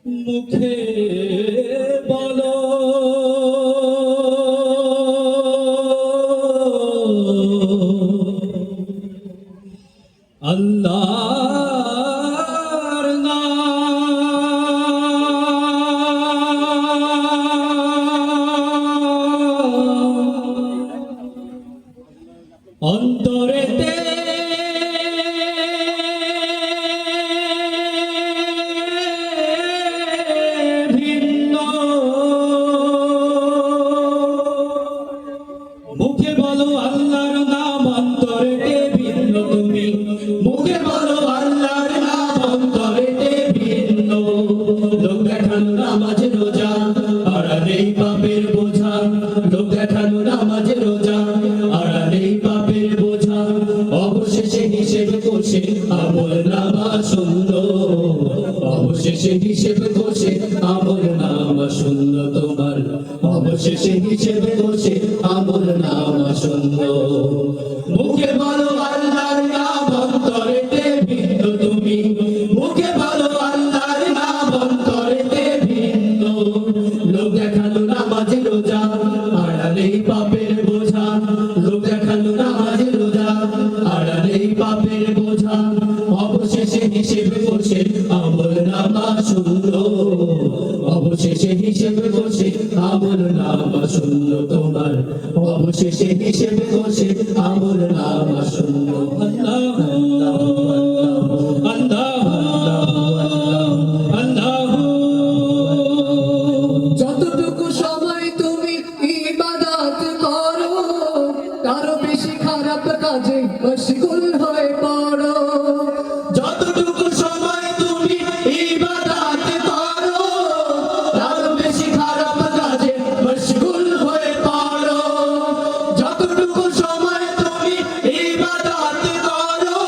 মুখে বলো আল্লাহর নাম অন্তরেতে মুখে বলো আল্লাহর নাম অন্তরেতে ভিন্ন তুমি মুখে বলো আল্লাহর নাম অন্তরেতে ভিন্ন লোক দেখানো নামাজ রোজা আড়ালেই পাপের বোঝা লোক দেখানো নামাজ রোজা আড়ালেই পাপের বোঝা অবশেষে হিসেব করছে আমল নামা শূন্য অবশেষে হিসেব করছে আমল নামা শূন্য তোমার অবশেষে হিসেব করছে আমল নামা শূন্য মুখে বলো আল্লাহর নাম অন্তরেতে ভিন্ন তুমি মুখে বলো আল্লাহর নাম অন্তরেতে ভিন্ন লোক দেখানো নামাজ রোজা আড়ালেই পাপের বোঝা লোক দেখানো নামাজ রোজা আড়ালেই পাপের বোঝা অবশেষে হিসেব করছে আমল নামা শূন্য অবশেষে হিসেব করছে আমল নামা শূন্য তোমার অবশেষে হিসেব করছে আমল নামা শূন্য আল্লাহ আল্লাহ আল্লাহ যতটুকু সময় তুমি ইবাদত করো তারও বেশি খারাপ কাজে মশগুল হয়ে পড়ো যতটুকু সময় তুমি ইবাদত করো তার বেশি খারাপ কাজে মশগুল হয়ে পড়ো যতটুকু সময় তুমি ইবাদত করো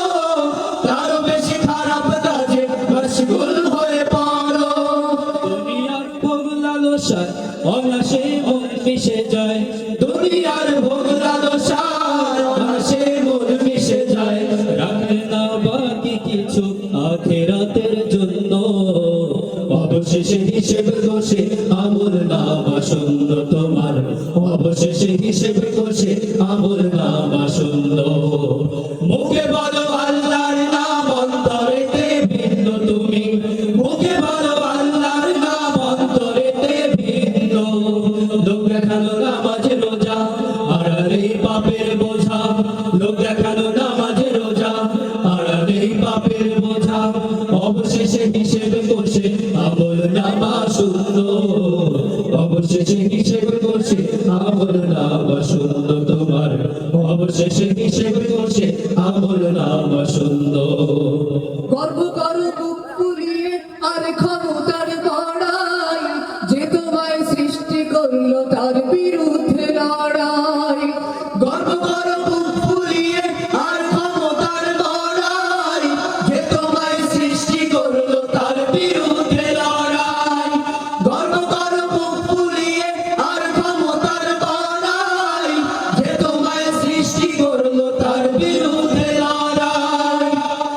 তার বেশি খারাপ কাজে মশগুল হয়ে পড়ো দুনিয়ার ভোগ লালসায় অনাসে মন মিশে যায় দুনিয়ার ভোগ লালসায় অনাসে মন মিশে যায় রাখে না বাকি কিছু আখিরাতের জন্য অবশেষে হিসেব করছে আমল নামা শূন্য তোমার অবশেষে হিসেব করছে আমল নামা শূন্য মুখে বলো আল্লাহর নাম অন্তরেতে ভিন্ন তুমি মুখে বলো আল্লাহর নাম অন্তরেতে ভিন্ন লোক দেখানো নামাজ রোজা আড়ালেই পাপের বোঝা লোক দেখানো নামাজ রোজা আড়ালেই পাপের বোঝা অবশেষে হিসেব করছে আমল নামা শূন্য অবশেষে হিসেব করছে আমল নামা শূন্য তোমার অবশেষে হিসেব করছে আমল নামা শূন্য গর্ব করো বুক ফুলিয়ে আর ক্ষমতার বড়াই যে তোমায় সৃষ্টি করলো তার বিরুদ্ধে লড়াই গর্ব করো বুক ফুলিয়ে আর ক্ষমতার বড়াই যে তোমায় সৃষ্টি করলো তার বিরুদ্ধে লড়াই গর্ব করো বুক ফুলিয়ে আর ক্ষমতার বড়াই যে তোমায় সৃষ্টি করলো তার বিরুদ্ধে লড়াই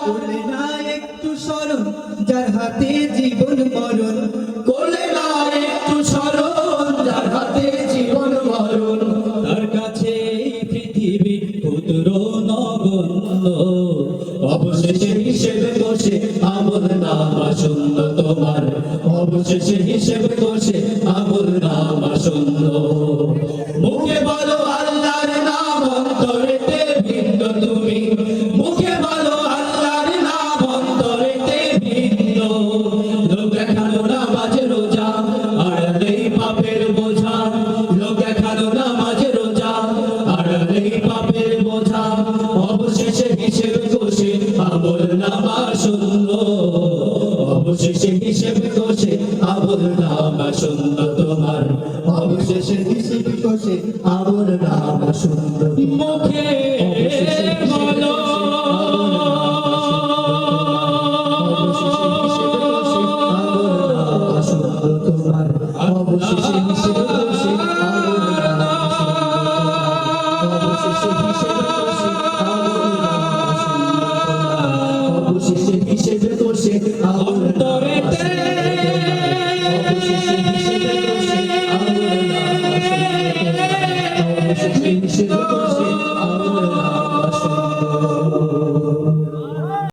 কোলে না একটু স্মরণ যার হাতে জীবন মরণ কোলে না একটু স্মরণ যার হাতে জীবন মরণ তার কাছে এই পৃথিবী ক্ষুদ্র নগণ্য অবশেষে হিসেব করছে আমল নামা শূন্য তোমার অবশেষে হিসেব করছে আমল নামা শূন্য মুখে বলো আল্লাহর নাম অন্তরেতে ভিন্ন তুমি মুখে বলো আল্লাহর নাম অন্তরেতে ভিন্ন লোক দেখানো নামাজ রোজা আড়ালেই পাপের বোঝা লোক দেখানো নামাজ রোজা আড়ালেই পাপের বোঝা অবশেষে হিসেব করছে আমল নামা শূন্য অবশেষে হিসেব করছে আমল নামা শূন্য তোমার অবশেষে হিসেব করছে আমল নামা শূন্য মুখে বলো তোমার অবশেষে হিসেব করছে আমল নামা শূন্য অবশেষে হিসেব করছে আমল নামা শূন্য অবশেষে হিসেব করছে আমল নামা শূন্য